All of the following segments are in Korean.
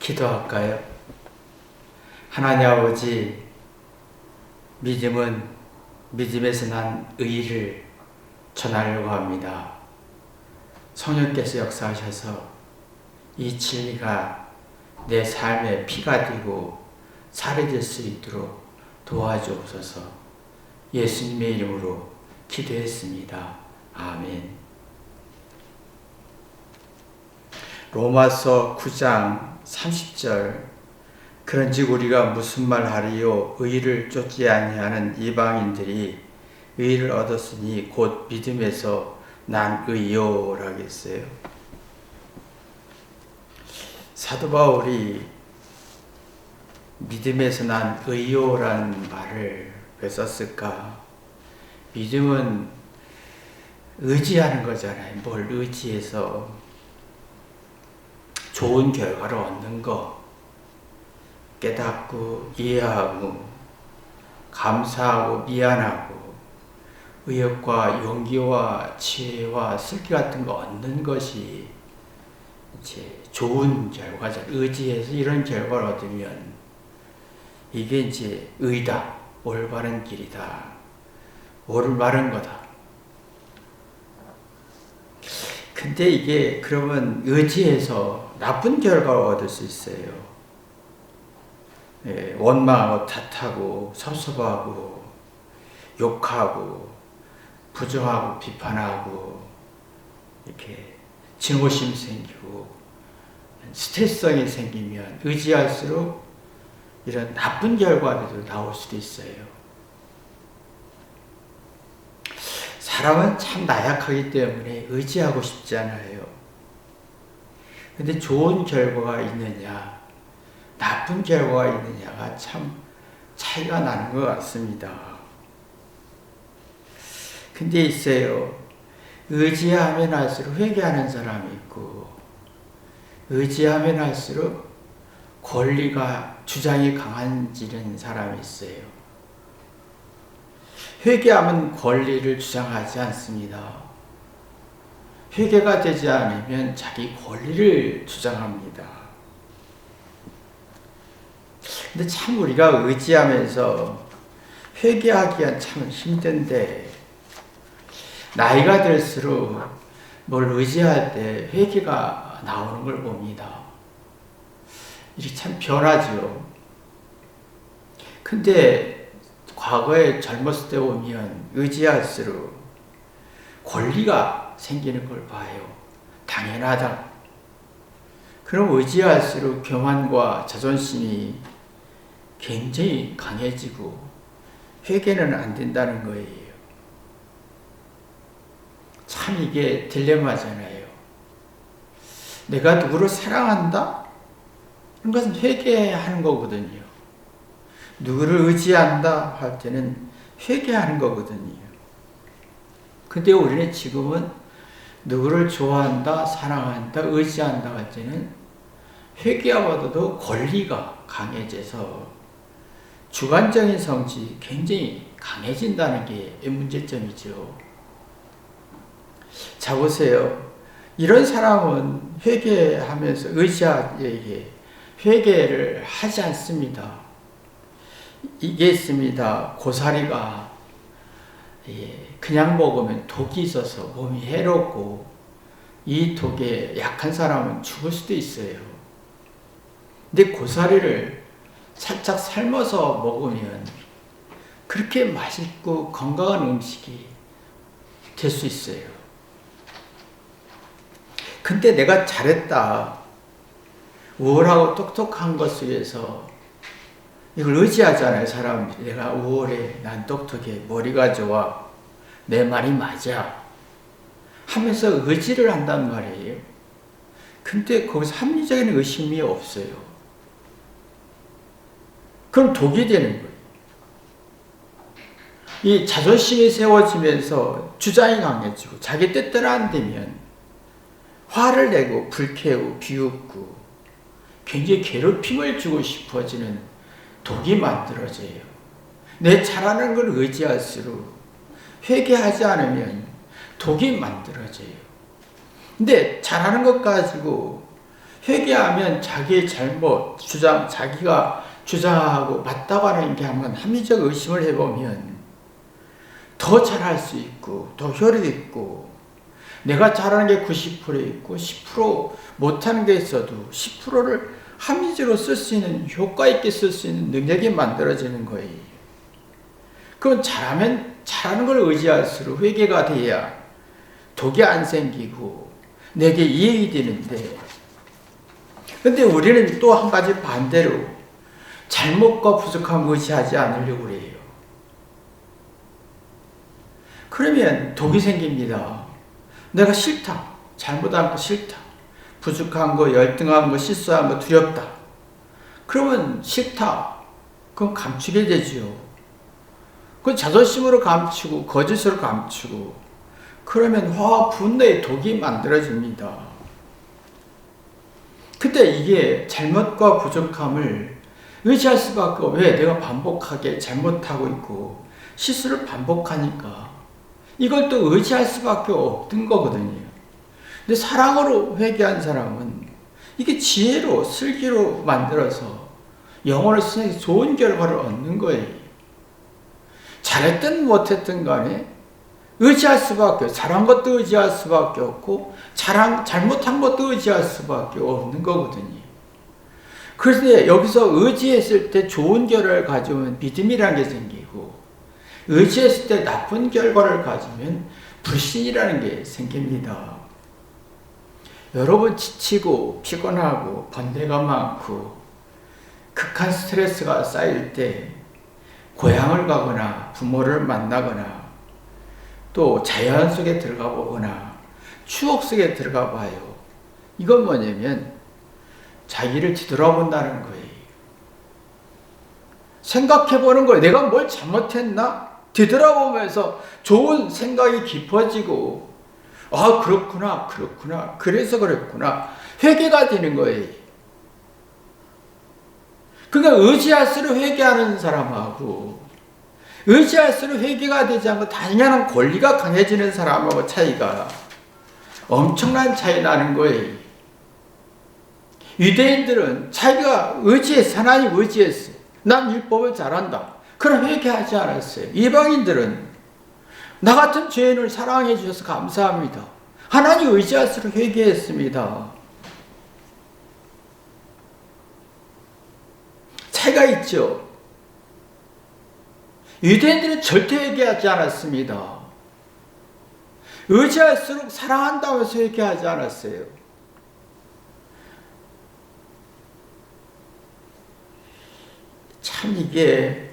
기도할까요? 하나님 아버지, 믿음은 믿음에서 난 의를 전하려고 합니다. 성령께서 역사하셔서 이 진리가 내 삶의 피가 되고 살이 될 수 있도록 도와주옵소서. 예수님의 이름으로 기도했습니다. 아멘. 로마서 9장 30절 그런즉 우리가 무슨 말 하리요? 의를 쫓지 아니하는 이방인들이 의를 얻었으니 곧 믿음에서 난 의요 라고 했어요. 사도 바울이 믿음에서 난 의요라는 말을 왜 썼을까? 믿음은 의지하는 거잖아요. 뭘 의지해서 좋은 결과를 얻는 거, 깨닫고 이해하고 감사하고 미안하고 의욕과 용기와 지혜와 슬기 같은 거 얻는 것이 이제 좋은 결과죠. 의지해서 이런 결과를 얻으면 이게 이제 의다, 올바른 길이다, 올바른 거다. 근데 이게 그러면 의지해서 나쁜 결과를 얻을 수 있어요. 예, 원망하고 탓하고 섭섭하고 욕하고 부정하고 비판하고 이렇게 증오심 생기고 스트레스성이 생기면 의지할수록 이런 나쁜 결과들도 나올 수도 있어요. 사람은 참 나약하기 때문에 의지하고 싶지 않아요. 근데 좋은 결과가 있느냐, 나쁜 결과가 있느냐가 참 차이가 나는 것 같습니다. 근데 있어요. 의지하면 할수록 회개하는 사람이 있고, 의지하면 할수록 권리가, 주장이 강해지는 사람이 있어요. 회개하면 권리를 주장하지 않습니다. 회개가 되지 않으면 자기 권리를 주장합니다. 근데 참 우리가 의지하면서 회개하기가 참 힘든데, 나이가 들수록 뭘 의지할 때 회개가 나오는 걸 봅니다. 이게 참 변하죠. 근데 과거에 젊었을 때 보면 의지할수록 권리가 생기는 걸 봐요. 당연하다. 그럼 의지할수록 교만과 자존심이 굉장히 강해지고 회개는 안 된다는 거예요. 참 이게 딜레마잖아요. 내가 누구를 사랑한다? 이런 것은 회개하는 거거든요. 누구를 의지한다 할 때는 회개하는 거거든요. 근데 우리는 지금은 누구를 좋아한다, 사랑한다, 의지한다 할 때는 회개하고도 권리가 강해져서 주관적인 성질이 굉장히 강해진다는 게 문제점이죠. 자 보세요. 이런 사람은 회개하면서 의지하게 회개를 하지 않습니다. 이게 있습니다. 고사리가 그냥 먹으면 독이 있어서 몸이 해롭고 이 독에 약한 사람은 죽을 수도 있어요. 근데 고사리를 살짝 삶아서 먹으면 그렇게 맛있고 건강한 음식이 될 수 있어요. 근데 내가 잘했다, 우월하고 똑똑한 것 속에서 이걸 의지하잖아요. 사람들이. 내가 우월해, 난 똑똑해, 머리가 좋아, 내 말이 맞아 하면서 의지를 한단 말이에요. 근데 거기서 합리적인 의심이 없어요. 그럼 독이 되는 거예요. 이 자존심이 세워지면서 주장이 강해지고 자기 뜻대로 안 되면 화를 내고 불쾌하고 비웃고 굉장히 괴롭힘을 주고 싶어지는 독이 만들어져요. 내 잘하는 걸 의지할수록 회개하지 않으면 독이 만들어져요. 근데 잘하는 것 가지고 회개하면 자기의 잘못, 주장, 자기가 주장하고 맞다고 하는 게 한번 합리적 의심을 해보면 더 잘할 수 있고, 더 효력 있고, 내가 잘하는 게 90% 있고, 10% 못하는 게 있어도 10%를 합리적으로 쓸 수 있는, 효과 있게 쓸 수 있는 능력이 만들어지는 거예요. 그럼 잘하면 잘하는 걸 의지할수록 회개가 돼야 독이 안 생기고 내게 이익이 되는데, 근데 우리는 또 한 가지 반대로 잘못과 부족함을 의지하지 않으려고 그래요. 그러면 독이 생깁니다. 내가 싫다. 잘못한 거 싫다. 부족한 거, 열등한 거, 실수한 거 두렵다. 그러면 싫다. 그럼 감추게 되지요. 그 자존심으로 감추고 거짓으로 감추고 그러면 화와 분노의 독이 만들어집니다. 근데 이게 잘못과 부족함을 의지할 수밖에 없고, 왜? 내가 반복하게 잘못하고 있고 실수를 반복하니까 이걸 또 의지할 수밖에 없던 거거든요. 근데 사랑으로 회개한 사람은 이게 지혜로 슬기로 만들어서 영혼을 쓰는 좋은 결과를 얻는 거예요. 잘했든 못했든 간에 의지할 수밖에 없고, 잘한 것도 의지할 수밖에 없고 잘못한 것도 의지할 수밖에 없는 거거든요. 그래서 여기서 의지했을 때 좋은 결과를 가져오면 믿음이라는 게 생기고, 의지했을 때 나쁜 결과를 가지면 불신이라는 게 생깁니다. 여러분 지치고 피곤하고 번뇌가 많고 극한 스트레스가 쌓일 때 고향을 가거나 부모를 만나거나 또 자연 속에 들어가 보거나 추억 속에 들어가 봐요. 이건 뭐냐면 자기를 뒤돌아본다는 거예요. 생각해 보는 거예요. 내가 뭘 잘못했나? 뒤돌아보면서 좋은 생각이 깊어지고, 아, 그렇구나. 그래서 그랬구나. 회개가 되는 거예요. 그러니까 의지할수록 회개하는 사람하고 의지할수록 회개가 되지 않고 당연한 권리가 강해지는 사람하고 차이가 엄청난 차이 나는 거예요. 유대인들은 자기가 의지했어. 하나님 의지했어. 난 율법을 잘한다. 그럼 회개하지 않았어요. 이방인들은 나 같은 죄인을 사랑해 주셔서 감사합니다. 하나님 의지할수록 회개했습니다. 차이가 있죠. 유대인들은 절대 회개하지 않았습니다. 의지할수록 사랑한다고 해서 회개하지 않았어요. 참 이게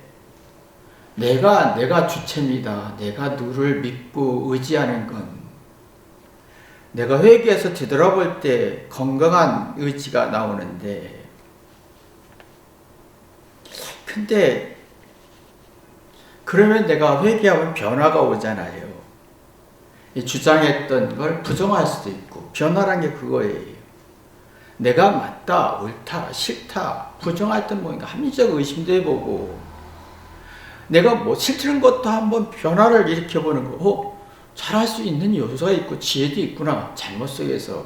내가 주체입니다. 내가 누를 믿고 의지하는 건 내가 회개해서 뒤돌아볼 때 건강한 의지가 나오는데, 근데 그러면 내가 회개하면 변화가 오잖아요. 주장했던 걸 부정할 수도 있고, 변화란 게 그거예요. 내가 맞다, 옳다, 싫다, 부정할 때 뭔가 합리적 의심도 해보고, 내가 뭐 싫다는 것도 한번 변화를 일으켜보는 거, 잘할 수 있는 요소가 있고 지혜도 있구나. 잘못 속에서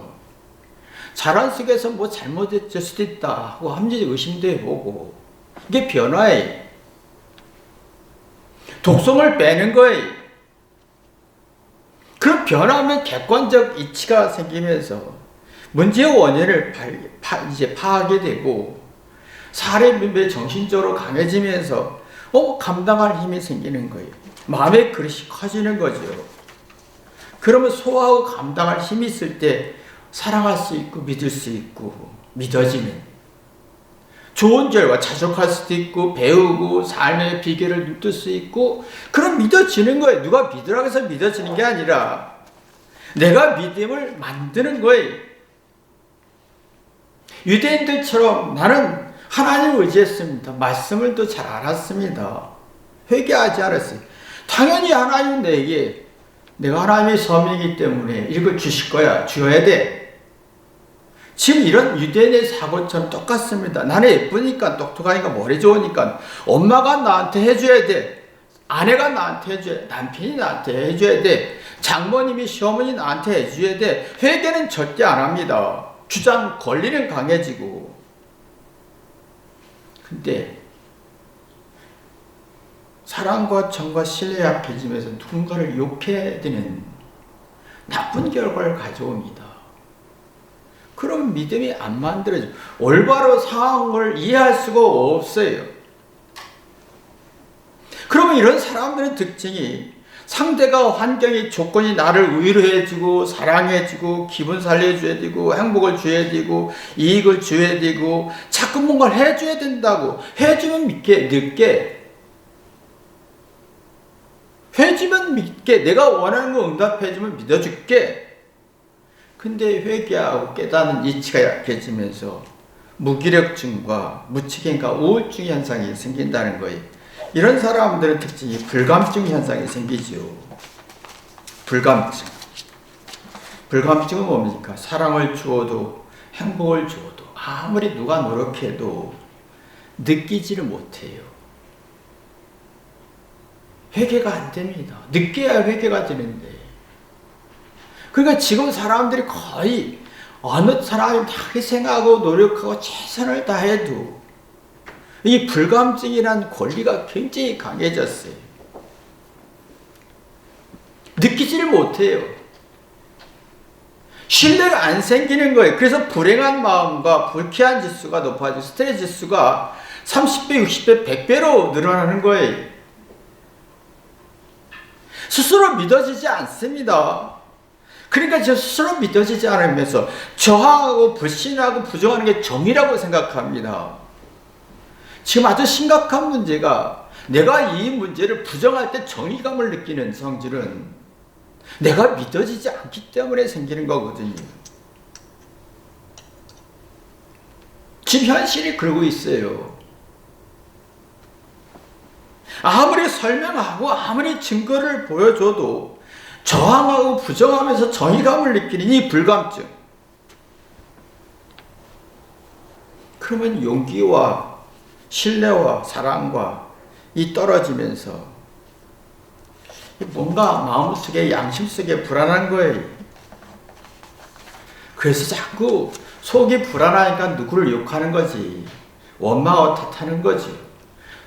잘한 속에서 뭐 잘못될 수도 있다 하고 합리적 의심도 해보고, 이게 변화예요. 독성을 빼는 거예요. 그럼 변화하면 객관적 이치가 생기면서 문제의 원인을 이제 파악하게 되고, 사례분별이 정신적으로 강해지면서 감당할 힘이 생기는 거예요. 마음의 그릇이 커지는 거죠. 그러면 소화하고 감당할 힘이 있을 때 사랑할 수 있고 믿을 수 있고 믿어지는 좋은 결과, 자족할 수도 있고 배우고 삶의 비결을 눈뜰 수 있고, 그럼 믿어지는 거예요. 누가 믿으라고 해서 믿어지는 게 아니라 내가 믿음을 만드는 거예요. 유대인들처럼 나는 하나님을 의지했습니다. 말씀을 또 잘 알았습니다. 회개하지 않았어요. 당연히 하나님은 내가 하나님의 섬이기 때문에 이걸 주실 거야. 주어야 돼. 지금 이런 유대인의 사고처럼 똑같습니다. 나는 예쁘니까, 똑똑하니까, 머리 좋으니까 엄마가 나한테 해줘야 돼. 아내가 나한테 해줘야 돼. 남편이 나한테 해줘야 돼. 장모님이 시어머니 나한테 해줘야 돼. 회개는 절대 안 합니다. 주장 권리는 강해지고, 근데 사랑과 정과 신뢰에 약해지면서 누군가를 욕해야 되는 나쁜 결과를 가져옵니다. 그럼 믿음이 안 만들어져. 올바로 상황을 이해할 수가 없어요. 그러면 이런 사람들의 특징이 상대가 환경이 조건이 나를 위로해주고 사랑해주고 기분 살려줘야 되고 행복을 줘야 되고 이익을 줘야 되고 자꾸 뭔가를 해줘야 된다고. 해주면 믿게, 늦게. 해주면 믿게. 내가 원하는 거 응답해주면 믿어줄게. 근데 회개하고 깨닫는 이치가 약해지면서 무기력증과 무책임과 우울증 현상이 생긴다는 거예요. 이런 사람들의 특징이 불감증 현상이 생기죠. 불감증. 불감증은 뭡니까? 사랑을 주어도 행복을 주어도 아무리 누가 노력해도 느끼지를 못해요. 회개가 안 됩니다. 느껴야 회개가 되는데. 그러니까 지금 사람들이 거의 어느 사람이 다 희생하고 노력하고 최선을 다해도 이 불감증이라는 권리가 굉장히 강해졌어요. 느끼지를 못해요. 신뢰가 안 생기는 거예요. 그래서 불행한 마음과 불쾌한 지수가 높아지고 스트레스 지수가 30배, 60배, 100배로 늘어나는 거예요. 스스로 믿어지지 않습니다. 그러니까 저 스스로 믿어지지 않으면서 저항하고 불신하고 부정하는 게 정의라고 생각합니다. 지금 아주 심각한 문제가 내가 이 문제를 부정할 때 정의감을 느끼는 성질은 내가 믿어지지 않기 때문에 생기는 거거든요. 지금 현실이 그러고 있어요. 아무리 설명하고 아무리 증거를 보여줘도 저항하고 부정하면서 정의감을 느끼는 이 불감증. 그러면 용기와 신뢰와 사랑과 이 떨어지면서 뭔가 마음속에 양심 속에 불안한 거예요. 그래서 자꾸 속이 불안하니까 누구를 욕하는 거지. 원망하고 탓하는 거지.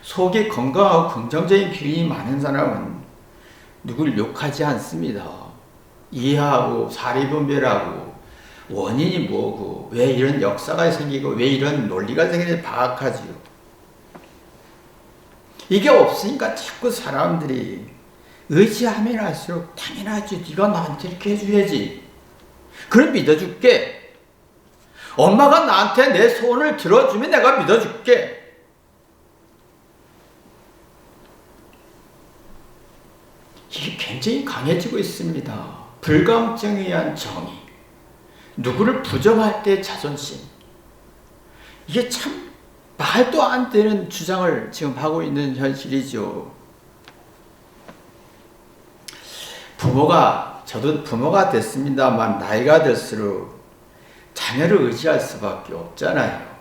속이 건강하고 긍정적인 기운이 많은 사람은 누구를 욕하지 않습니다. 이해하고 사리분별하고 원인이 뭐고 왜 이런 역사가 생기고 왜 이런 논리가 생기는지 파악하지요. 이게 없으니까 자꾸 사람들이 의지하면 할수록 당연하지. 네가 나한테 이렇게 해줘야지. 그럼 믿어줄게. 엄마가 나한테 내 소원을 들어주면 내가 믿어줄게. 이게 굉장히 강해지고 있습니다. 불감증에 의한 정의. 누구를 부정할 때 자존심. 이게 참 말도 안 되는 주장을 지금 하고 있는 현실이죠. 저도 부모가 됐습니다만 나이가 들수록 자녀를 의지할 수밖에 없잖아요.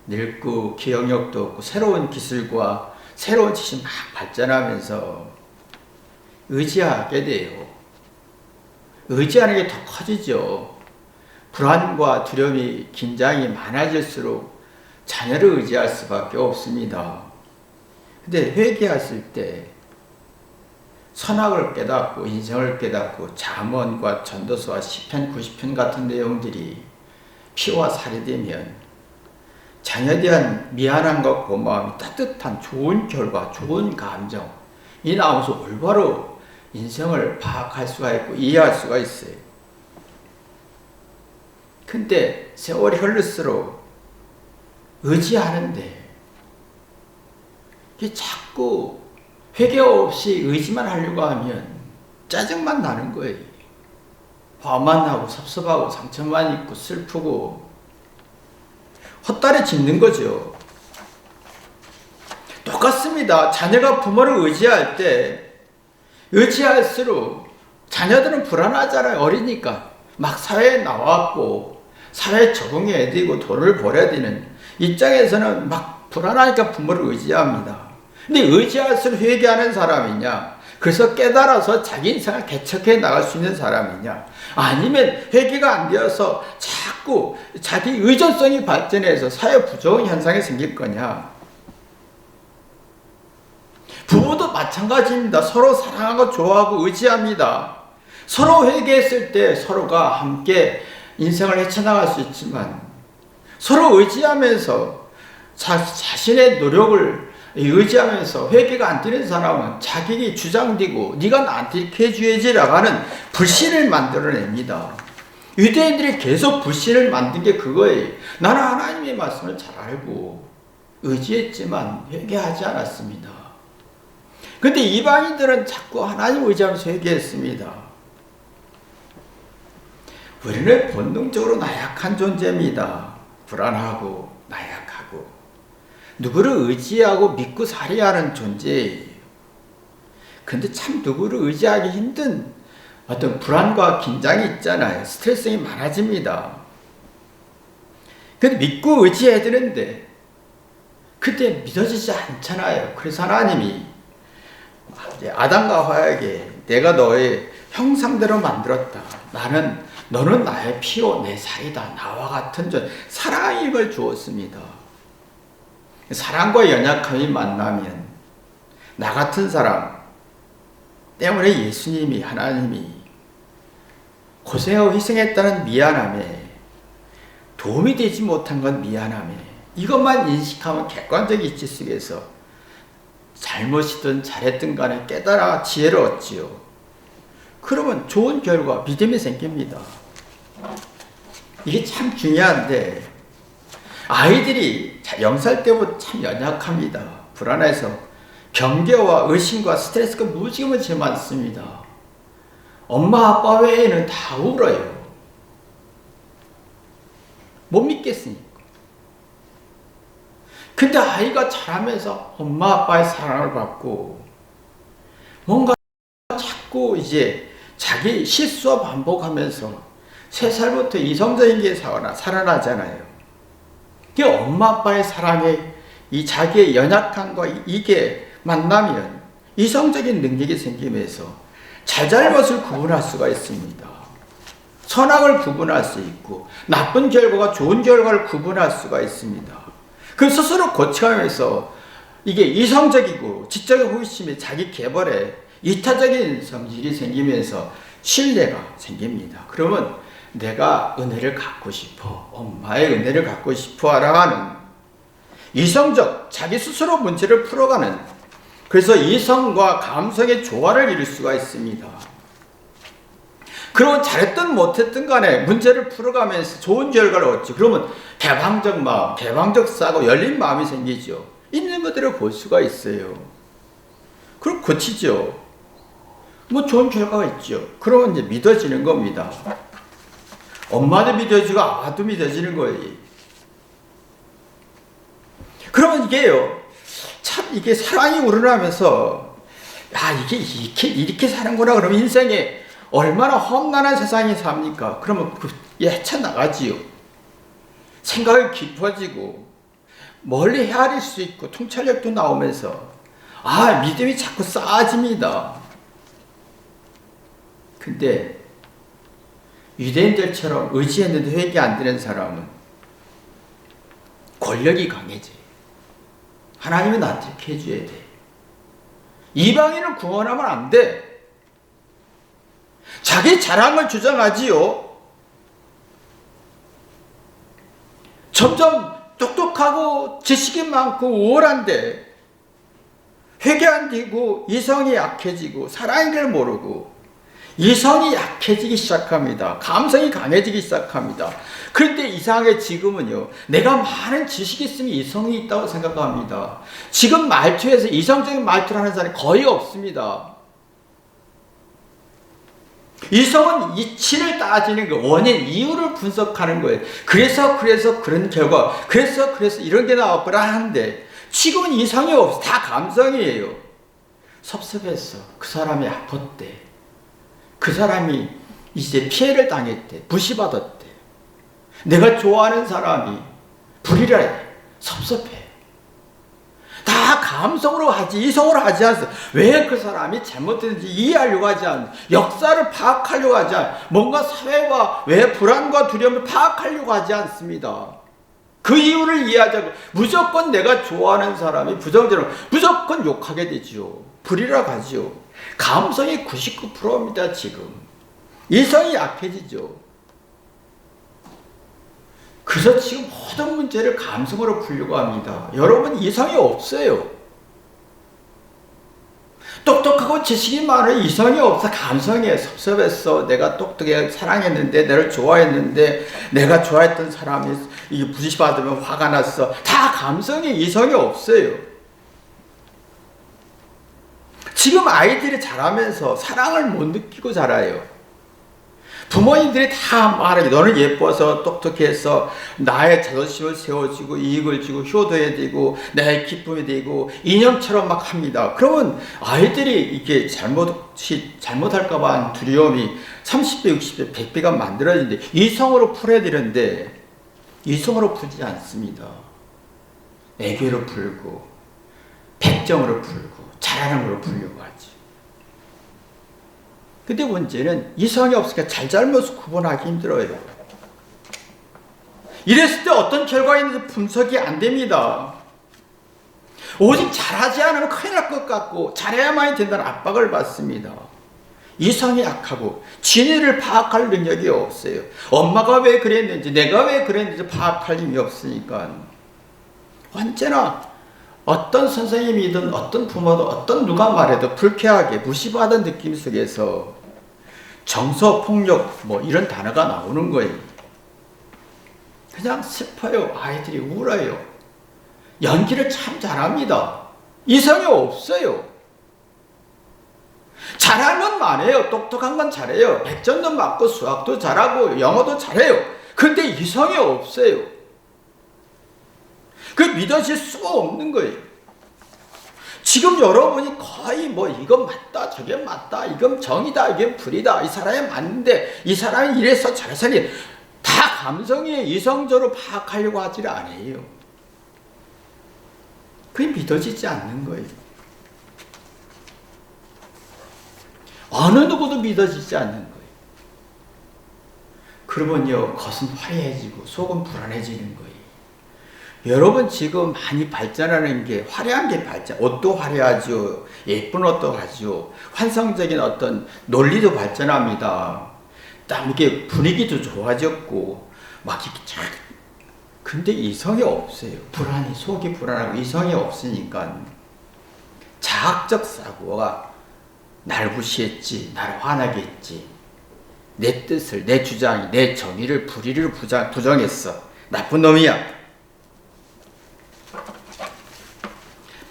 늙고 기억력도 없고 새로운 기술과 새로운 지식 막 발전하면서 의지하게 돼요. 의지하는 게 더 커지죠. 불안과 두려움이 긴장이 많아질수록 자녀를 의지할 수밖에 없습니다. 근데 회개했을 때 선악을 깨닫고 인생을 깨닫고 잠언과 전도서와 시편 90편 같은 내용들이 피와 살이 되면 자녀에 대한 미안함과 고마움이 따뜻한 좋은 결과, 좋은 감정 이 나오면서 올바로 인생을 파악할 수가 있고 이해할 수가 있어요. 근데 세월이 흐를수록 의지하는데 이게 자꾸 회개 없이 의지만 하려고 하면 짜증만 나는 거예요. 화만 나고 섭섭하고 상처만 있고 슬프고 헛다리 짚는 거죠. 똑같습니다. 자녀가 부모를 의지할 때 의지할수록 자녀들은 불안하잖아요. 어리니까 막 사회에 나왔고 사회에 적응해야 되고 돈을 벌어야 되는 입장에서는 막 불안하니까 부모를 의지합니다. 근데 의지할수록 회개하는 사람이냐? 그래서 깨달아서 자기 인생을 개척해 나갈 수 있는 사람이냐? 아니면 회개가 안 되어서 자꾸 자기 의존성이 발전해서 사회 부조한 현상이 생길 거냐? 부부도 마찬가지입니다. 서로 사랑하고 좋아하고 의지합니다. 서로 회개했을 때 서로가 함께 인생을 헤쳐나갈 수 있지만 서로 의지하면서 자신의 노력을 의지하면서 회개가 안 되는 사람은 자격이 주장되고 네가 나한테 이렇게 해줘야지라고 하는 불신을 만들어냅니다. 유대인들이 계속 불신을 만든 게 그거예요. 나는 하나님의 말씀을 잘 알고 의지했지만 회개하지 않았습니다. 근데 이방인들은 자꾸 하나님 의지하면서 회개했습니다. 우리는 본능적으로 나약한 존재입니다. 불안하고 나약하고 누구를 의지하고 믿고 살아야 하는 존재예요. 근데 참 누구를 의지하기 힘든 어떤 불안과 긴장이 있잖아요. 스트레스가 많아집니다. 근데 믿고 의지해야 되는데 그때 믿어지지 않잖아요. 그래서 하나님이 아담과 하와에게 내가 너의 형상대로 만들었다. 너는 나의 피요 내 살이다. 나와 같은 존 사랑의 힘을 주었습니다. 사랑과 연약함이 만나면 나 같은 사람 때문에 예수님이 하나님이 고생하고 희생했다는 미안함에 도움이 되지 못한 건 미안함에 이것만 인식하면 객관적 이치 속에서 잘못이든 잘했든 간에 깨달아 지혜를 얻지요. 그러면 좋은 결과 믿음이 생깁니다. 이게 참 중요한데 아이들이 0살 때부터 참 연약합니다. 불안해서 경계와 의심과 스트레스가 무지무지 많습니다. 엄마 아빠 외에는 다 울어요. 못 믿겠으니까. 근데 아이가 자라면서 엄마 아빠의 사랑을 받고 뭔가 자꾸 이제 자기 실수와 반복하면서 3살부터 이성적인 게 살아나잖아요. 그 엄마 아빠의 사랑에 이 자기의 연약함과 이게 만나면 이성적인 능력이 생기면서 잘잘못을 구분할 수가 있습니다. 선악을 구분할 수 있고 나쁜 결과가 좋은 결과를 구분할 수가 있습니다. 그 스스로 고쳐가면서 이게 이성적이고 지적인 호기심이 자기 개발에 이타적인 성질이 생기면서 신뢰가 생깁니다. 그러면 내가 은혜를 갖고 싶어, 엄마의 은혜를 갖고 싶어 하는 이성적 자기 스스로 문제를 풀어가는, 그래서 이성과 감성의 조화를 이룰 수가 있습니다. 그러면 잘했든 못했든 간에 문제를 풀어가면서 좋은 결과를 얻지. 그러면 개방적 마음, 개방적 사고 열린 마음이 생기죠. 있는 그대로 볼 수가 있어요. 그럼 고치죠. 뭐 좋은 결과가 있죠. 그러면 이제 믿어지는 겁니다. 엄마도 믿어지고 아빠도 믿어지는 거예요. 그러면 이게요, 참 이게 사랑이 우러나면서 이렇게 사는구나. 그러면 인생에 얼마나 험난한 세상에 삽니까? 그러면 헤쳐나가지요. 생각이 깊어지고 멀리 헤아릴 수 있고 통찰력도 나오면서 믿음이 자꾸 쌓아집니다. 근데 유대인들처럼 의지했는데 회개 안 되는 사람은 권력이 강해져. 하나님은 나한테 이렇게 해줘야 돼. 이방인을 구원하면 안 돼. 자기 자랑을 주장하지요. 점점 똑똑하고 지식이 많고 우월한데 회개 안 되고 이성이 약해지고 사랑을 모르고 이성이 약해지기 시작합니다. 감성이 강해지기 시작합니다. 그런데 이상하게 지금은요, 내가 많은 지식이 있으면 이성이 있다고 생각합니다. 지금 말투에서 이성적인 말투를 하는 사람이 거의 없습니다. 이성은 이치를 따지는 거, 원인, 이유를 분석하는 거예요. 그래서 그런 결과, 그래서 이런 게 나왔구나 하는데 지금은 이성이 없어. 다 감성이에요. 섭섭했어. 그 사람이 아팠대. 그 사람이 이제 피해를 당했대. 무시받았대. 내가 좋아하는 사람이 불이라 해. 섭섭해. 다 감성으로 하지 이성으로 하지 않습니다. 왜 그 사람이 잘못했는지 이해하려고 하지 않습니다. 역사를 파악하려고 하지 않습니다. 뭔가 사회와 왜 불안과 두려움을 파악하려고 하지 않습니다. 그 이유를 이해하자고 무조건 내가 좋아하는 사람이 부정적으로 무조건 욕하게 되지요. 불이라 가지요. 감성이 99%입니다. 지금 이성이 약해지죠. 그래서 지금 모든 문제를 감성으로 풀려고 합니다. 여러분 이성이 없어요. 똑똑하고 지식이 많은 이성이 없어. 감성에 섭섭했어. 내가 똑똑해 사랑했는데 내를 좋아했는데 내가 좋아했던 사람이 이게 부시받으면 화가 났어. 다 감성에 이성이 없어요. 지금 아이들이 자라면서 사랑을 못 느끼고 자라요. 부모님들이 다 말하기 너는 예뻐서 똑똑해서 나의 자존심을 세워주고 이익을 주고 효도해야 되고 나의 기쁨이 되고 인형처럼 막 합니다. 그러면 아이들이 이게 잘못할까봐 하는 두려움이 30배, 60배, 100배가 만들어지는데 이성으로 풀어야 되는데 이성으로 풀지 않습니다. 애교로 풀고 백정으로 풀고 잘하는 걸로 풀려고 하죠. 근데 문제는 이성이 없으니까 잘잘못을 구분하기 힘들어요. 이랬을 때 어떤 결과가 있는지 분석이 안 됩니다. 오직 잘하지 않으면 큰일 날 것 같고 잘해야만이 된다는 압박을 받습니다. 이성이 약하고 진위를 파악할 능력이 없어요. 엄마가 왜 그랬는지 내가 왜 그랬는지 파악할 힘이 없으니까 언제나 어떤 선생님이든 어떤 부모든 어떤 누가 말해도 불쾌하게 무시받은 느낌 속에서 정서, 폭력 뭐 이런 단어가 나오는 거예요. 그냥 슬퍼요. 아이들이 울어요. 연기를 참 잘합니다. 이성이 없어요. 잘하는 건 많아요. 똑똑한 건 잘해요. 백전도 맞고 수학도 잘하고 영어도 잘해요. 근데 이성이 없어요. 그 믿어질 수가 없는 거예요. 지금 여러분이 거의 뭐 이건 맞다 저게 맞다 이건 정이다 이게 불이다 이 사람이 맞는데 이 사람이 이래서 저래서니 다 감성이 이성적으로 파악하려고 하지 않아요. 그게 믿어지지 않는 거예요. 어느 누구도 믿어지지 않는 거예요. 그러면요 겉은 화려해지고 속은 불안해지는 거예요. 여러분 지금 많이 발전하는 게 화려한 게 발전, 옷도 화려하죠. 예쁜 옷도 하죠. 환상적인 어떤 논리도 발전합니다. 딱 이게 분위기도 좋아졌고 막 이렇게 잘. 근데 이성이 없어요. 불안이 속이 불안하고 이성이 없으니까 자학적 사고가 날 무시했지, 날 화나게 했지. 내 뜻을, 내 주장이, 내 정의를 불의를 부정했어. 나쁜 놈이야.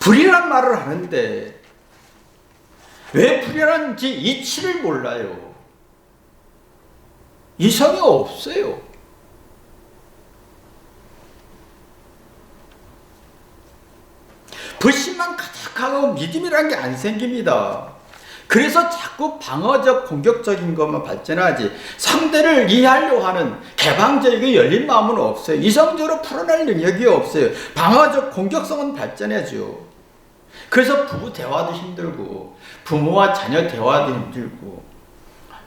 불이란 말을 하는데 왜 불이라는지 이치를 몰라요. 이성이 없어요. 불신만 가득하고 믿음이란 게 안 생깁니다. 그래서 자꾸 방어적 공격적인 것만 발전하지 상대를 이해하려고 하는 개방적이고 열린 마음은 없어요. 이성적으로 풀어낼 능력이 없어요. 방어적 공격성은 발전하죠. 그래서 부부 대화도 힘들고 부모와 자녀 대화도 힘들고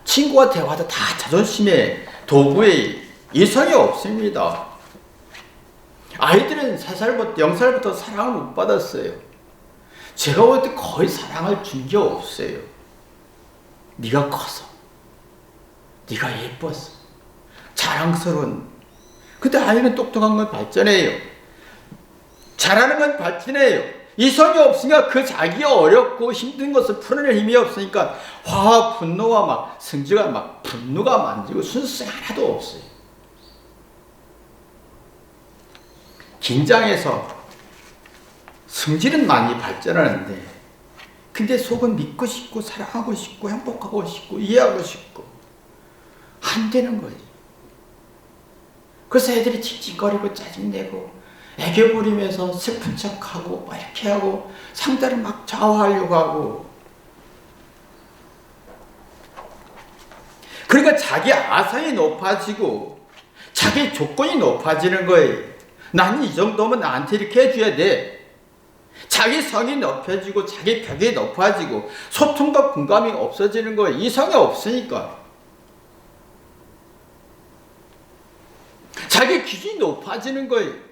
친구와 대화도 다 자존심의 도구에 이성이 없습니다. 아이들은 3살부터 0살부터 사랑을 못 받았어요. 제가 볼 때 거의 사랑을 준 게 없어요. 네가 커서 네가 예뻐서 자랑스러운. 근데 아이는 똑똑한 건 발전해요. 잘하는 건 발전해요. 이성이 없으니까 그 자기가 어렵고 힘든 것을 풀어낼 힘이 없으니까 화와 분노와 막 성질가 막 분노가 만지고 순수성이 하나도 없어요. 긴장해서 성질은 많이 발전하는데 근데 속은 믿고 싶고 사랑하고 싶고 행복하고 싶고 이해하고 싶고 안 되는 거예요. 그래서 애들이 칭칭거리고 짜증내고 애교 부리면서 슬픈 척하고 막 이렇게 하고 상대를 막 좌우하려고 하고 그러니까 자기 아상이 높아지고 자기 조건이 높아지는 거예요. 나는 이 정도면 나한테 이렇게 해줘야 돼. 자기 성이 높여지고 자기 벽이 높아지고 소통과 공감이 없어지는 거예요. 이성이 없으니까. 자기 기준이 높아지는 거예요.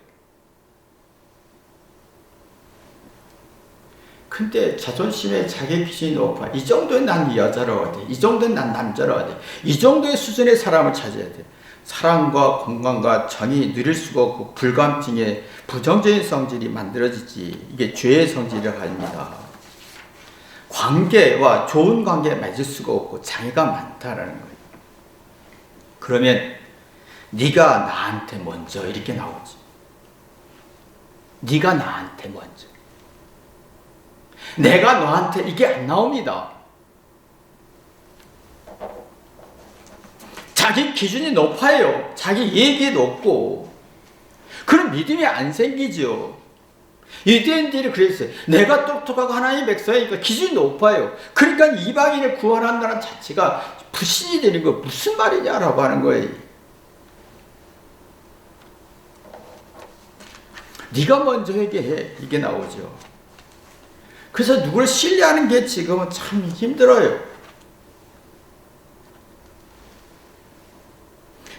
근데 자존심에 자기 기준이 높아. 이 정도는 난 여자라야 돼. 이 정도는 난 남자라야 돼. 이 정도의 수준의 사람을 찾아야 돼. 사랑과 공감과 정이 누릴 수가 없고 불감증의 부정적인 성질이 만들어지지. 이게 죄의 성질이라고 합니다. 관계와 좋은 관계에 맺을 수가 없고 장애가 많다라는 거예요. 그러면 네가 나한테 먼저 이렇게 나오지. 네가 나한테 먼저. 내가 너한테 이게 안 나옵니다. 자기 기준이 높아요. 자기 얘기 높고 그런 믿음이 안 생기죠. 유대인들이 그랬어요. 내가 똑똑하고 하나님의 백성이니까 기준이 높아요. 그러니까 이방인을 구원한다는 자체가 불신이 되는 거 무슨 말이냐라고 하는 거예요. 네가 먼저 회개해. 이게 나오죠. 그래서 누구를 신뢰하는 게 지금은 참 힘들어요.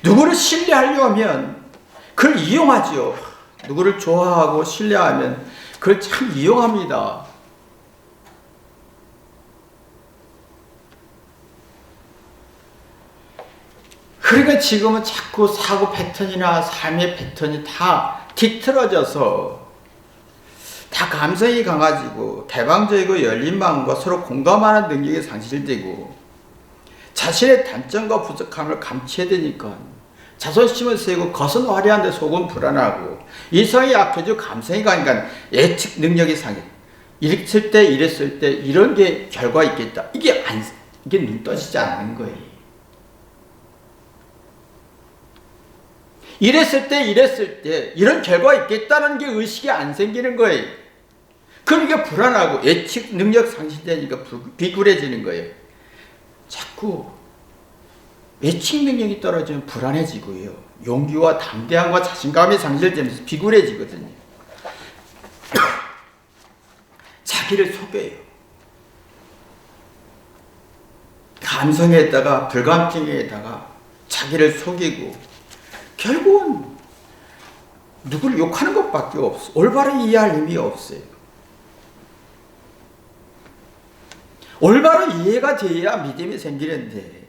누구를 신뢰하려면 그걸 이용하죠. 누구를 좋아하고 신뢰하면 그걸 참 이용합니다. 그러니까 지금은 자꾸 사고 패턴이나 삶의 패턴이 다 뒤틀어져서 다 감성이 강해지고 개방적이고 열린 마음과 서로 공감하는 능력이 상실되고 자신의 단점과 부족함을 감춰야 되니까 자존심은 세고 겉은 화려한데 속은 불안하고 이성이 약해지고 감성이 강하니까 예측 능력이 상해. 이랬을 때 이랬을 때 이런 게 결과 있겠다. 이게 눈 떠지지 않는 거예요. 이랬을 때 이런 결과 있겠다는 게 의식이 안 생기는 거예요. 그러니까 불안하고 예측 능력 상실되니까 비굴해지는 거예요. 자꾸 예측 능력이 떨어지면 불안해지고요. 용기와 담대함과 자신감이 상실되면서 비굴해지거든요. 자기를 속여요. 감성에다가 불감증에다가 자기를 속이고 결국은 누구를 욕하는 것밖에 없어. 올바로 이해할 힘이 없어요. 올바로 이해가 돼야 믿음이 생기는데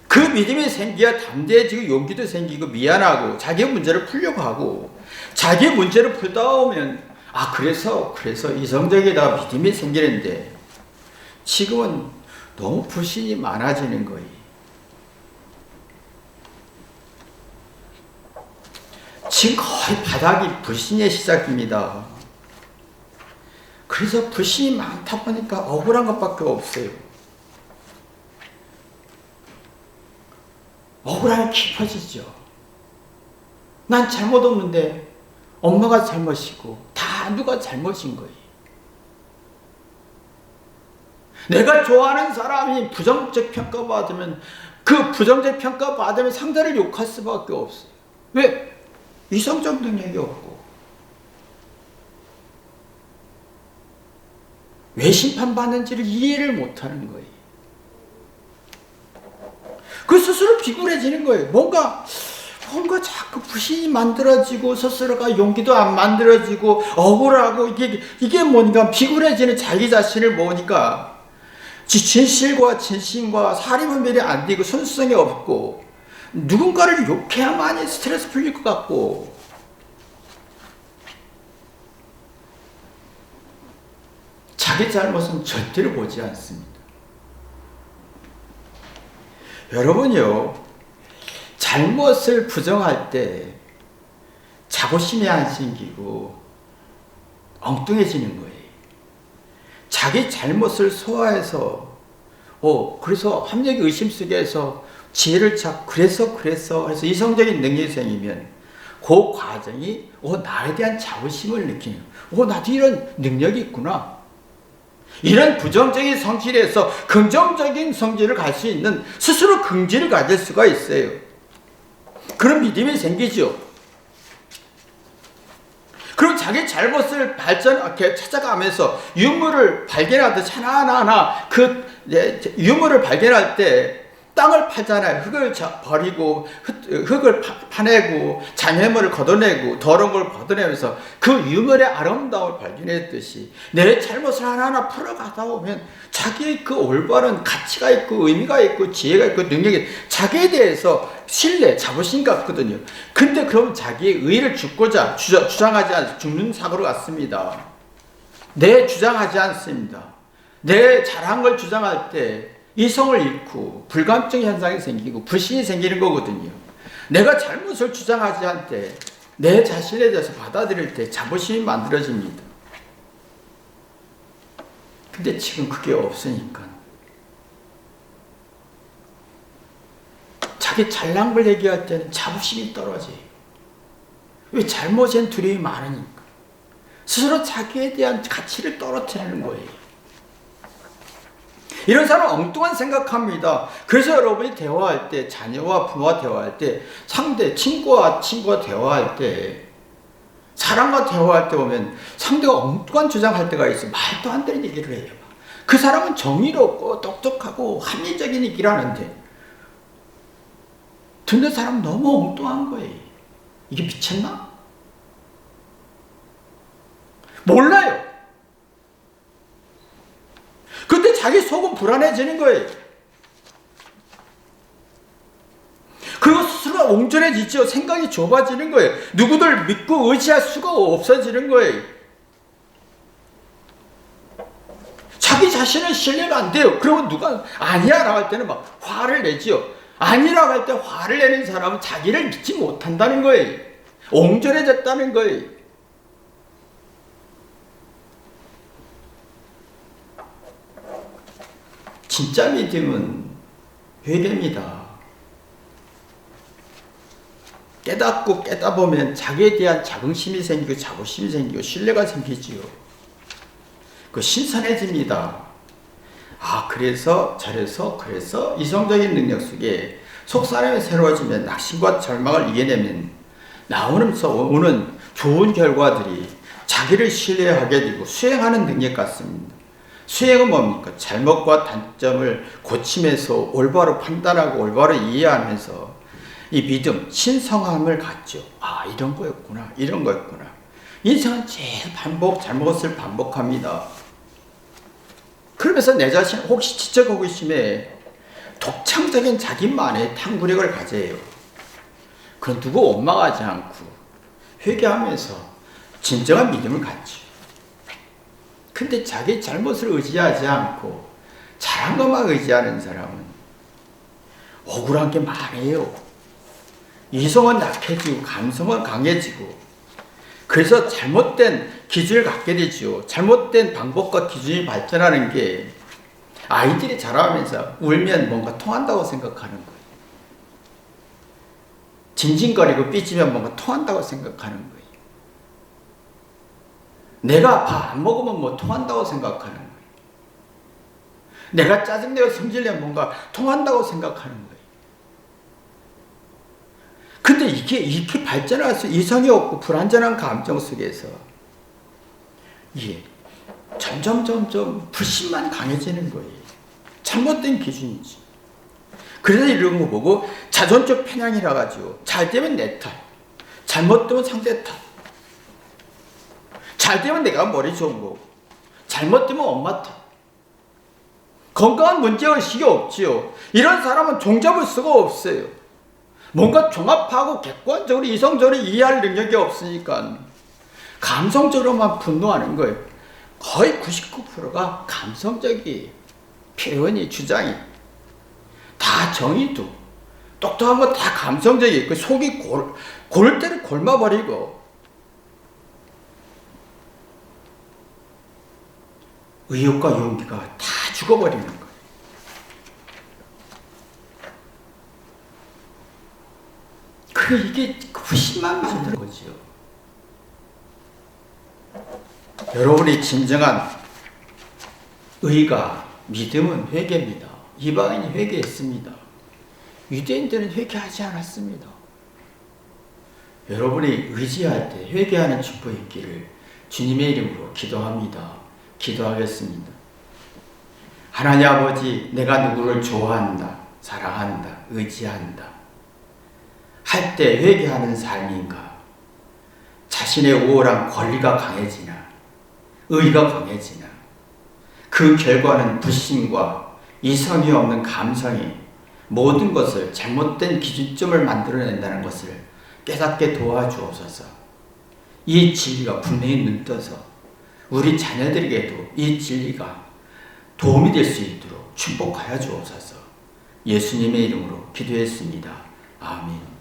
그 믿음이 생겨야 담대해지고 용기도 생기고 미안하고 자기 문제를 풀려고 하고 자기 문제를 풀다 오면 그래서 이성적이다 믿음이 생기는데 지금은 너무 불신이 많아지는 거예요. 지금 거의 바닥이 불신의 시작입니다. 그래서 불신이 많다 보니까 억울한 것밖에 없어요. 억울함이 깊어지죠. 난 잘못 없는데 엄마가 잘못이고 다 누가 잘못인 거예요. 내가 좋아하는 사람이 부정적 평가받으면 그 부정적 평가받으면 상대를 욕할 수밖에 없어요. 왜? 이성적 능력이 없고 왜 심판받는지를 이해를 못하는 거예요. 그 스스로 비굴해지는 거예요. 뭔가 자꾸 불신이 만들어지고 스스로가 용기도 안 만들어지고 억울하고 이게 뭔가 비굴해지는 자기 자신을 보니까 진실과 진심과 사리분별이 안 되고 순수성이 없고 누군가를 욕해야만이 스트레스 풀릴 것 같고 자기 잘못은 절대로 보지 않습니다. 여러분요, 잘못을 부정할 때 자부심이 안 생기고 엉뚱해지는 거예요. 자기 잘못을 소화해서 그래서 합리적 의심 속에서 지혜를 찾고 그래서 이성적인 능력이 생기면 그 과정이 나에 대한 자부심을 느끼는 나도 이런 능력이 있구나. 이런 부정적인 성질에서 긍정적인 성질을 갈 수 있는 스스로 긍지를 가질 수가 있어요. 그런 믿음이 생기죠. 그리고 자기 잘못을 찾아가면서 유물을 발견하듯 하나하나 그 유물을 발견할 때 땅을 팔잖아요. 흙을 버리고 흙을 파내고 장애물을 걷어내고 더러운 걸 걷어내면서 그 유물의 아름다움을 발견했듯이 내 잘못을 하나하나 풀어가다 보면 자기의 그 올바른 가치가 있고 의미가 있고 지혜가 있고 능력이 자기에 대해서 신뢰, 자부심 같거든요. 근데 그럼 자기의 의를 주장하지 않아서 죽는 사고로 갔습니다. 내 주장하지 않습니다. 내 잘한 걸 주장할 때 이성을 잃고 불감증 현상이 생기고 불신이 생기는 거거든요. 내가 잘못을 주장하지 않을 때 내 자신에 대해서 받아들일 때 자부심이 만들어집니다. 근데 지금 그게 없으니까 자기 잘난 걸 얘기할 때는 자부심이 떨어져요. 왜? 잘못엔 두려움이 많으니까. 스스로 자기에 대한 가치를 떨어뜨리는 거예요. 이런 사람은 엉뚱한 생각합니다. 그래서 여러분이 대화할 때, 자녀와 부모와 대화할 때, 상대, 친구와 대화할 때, 사람과 대화할 때 보면 상대가 엉뚱한 주장할 때가 있어요. 말도 안 되는 얘기를 해요. 그 사람은 정의롭고 똑똑하고 합리적인 얘기를 하는데 듣는 사람은 너무 엉뚱한 거예요. 이게 미쳤나? 몰라요. 근데 자기 속은 불안해지는 거예요. 그리고 스스로가 옹졸해지죠. 생각이 좁아지는 거예요. 누구들 믿고 의지할 수가 없어지는 거예요. 자기 자신은 신뢰가 안 돼요. 그러면 누가 아니야 라고 할 때는 막 화를 내지요. 아니라고 할 때 화를 내는 사람은 자기를 믿지 못한다는 거예요. 옹졸해졌다는 거예요. 진짜 믿음은 회개입니다. 깨닫고 깨닫보면 자기에 대한 자긍심이 생기고 자부심이 생기고 신뢰가 생기지요. 그 신선해집니다. 그래서 이성적인 능력 속에 속사람이 새로워지면 낙심과 절망을 이겨내면 나오면서 오는 좋은 결과들이 자기를 신뢰하게 되고 수행하는 능력 같습니다. 수행은 뭡니까? 잘못과 단점을 고치면서 올바로 판단하고 올바로 이해하면서 이 믿음, 신성함을 갖죠. 이런 거였구나. 이런 거였구나. 인생은 제일 잘못을 반복합니다. 그러면서 내 자신 혹시 지적 호기심에 독창적인 자기만의 탐구력을 가져요. 그건 누구 원망하지 않고 회개하면서 진정한 믿음을 갖죠. 근데 자기 잘못을 의지하지 않고 잘한 것만 의지하는 사람은 억울한 게 많아요. 이성은 약해지고 감성은 강해지고 그래서 잘못된 기준을 갖게 되죠. 잘못된 방법과 기준이 발전하는 게 아이들이 자라면서 울면 뭔가 통한다고 생각하는 거예요. 징징거리고 삐지면 뭔가 통한다고 생각하는 거예요. 내가 밥 안 먹으면 뭐 통한다고 생각하는 거예요. 내가 짜증내고 성질내면 뭔가 통한다고 생각하는 거예요. 근데 이렇게 발전해서 이성이 없고 불안전한 감정 속에서 점점 불신만 강해지는 거예요. 잘못된 기준이지. 그래서 이런 거 보고 자존적 편향이라 가지고 잘 되면 내 탓, 잘못되면 상대 탓. 잘 되면 내가 머리 좋은 거고 잘못되면 엄마 탓. 건강한 문제의식이 없지요. 이런 사람은 종잡을 수가 없어요. 뭔가 종합하고 객관적으로 이성적으로 이해할 능력이 없으니까 감성적으로만 분노하는 거예요. 거의 99%가 감성적이에요. 표현이, 주장이. 다 정의도 똑똑한 거 다 감성적이에요. 그 속이 골 때를 골마버리고 의욕과 용기가 다 죽어버리는 거예요. 이게 불신만 만드는 거죠. 여러분이 진정한 의가, 믿음은 회개입니다. 이방인이 회개했습니다. 유대인들은 회개하지 않았습니다. 여러분이 의지할 때 회개하는 축복이 있기를 주님의 이름으로 기도합니다. 기도하겠습니다. 하나님 아버지, 내가 누구를 좋아한다, 사랑한다, 의지한다 할 때 회개하는 삶인가? 자신의 우월한 권리가 강해지나 의가 강해지나 그 결과는 불신과 이성이 없는 감성이 모든 것을 잘못된 기준점을 만들어낸다는 것을 깨닫게 도와주옵소서. 이 진리가 분명히 눈떠서 우리 자녀들에게도 이 진리가 도움이 될 수 있도록 축복하여 주옵소서. 예수님의 이름으로 기도했습니다. 아멘.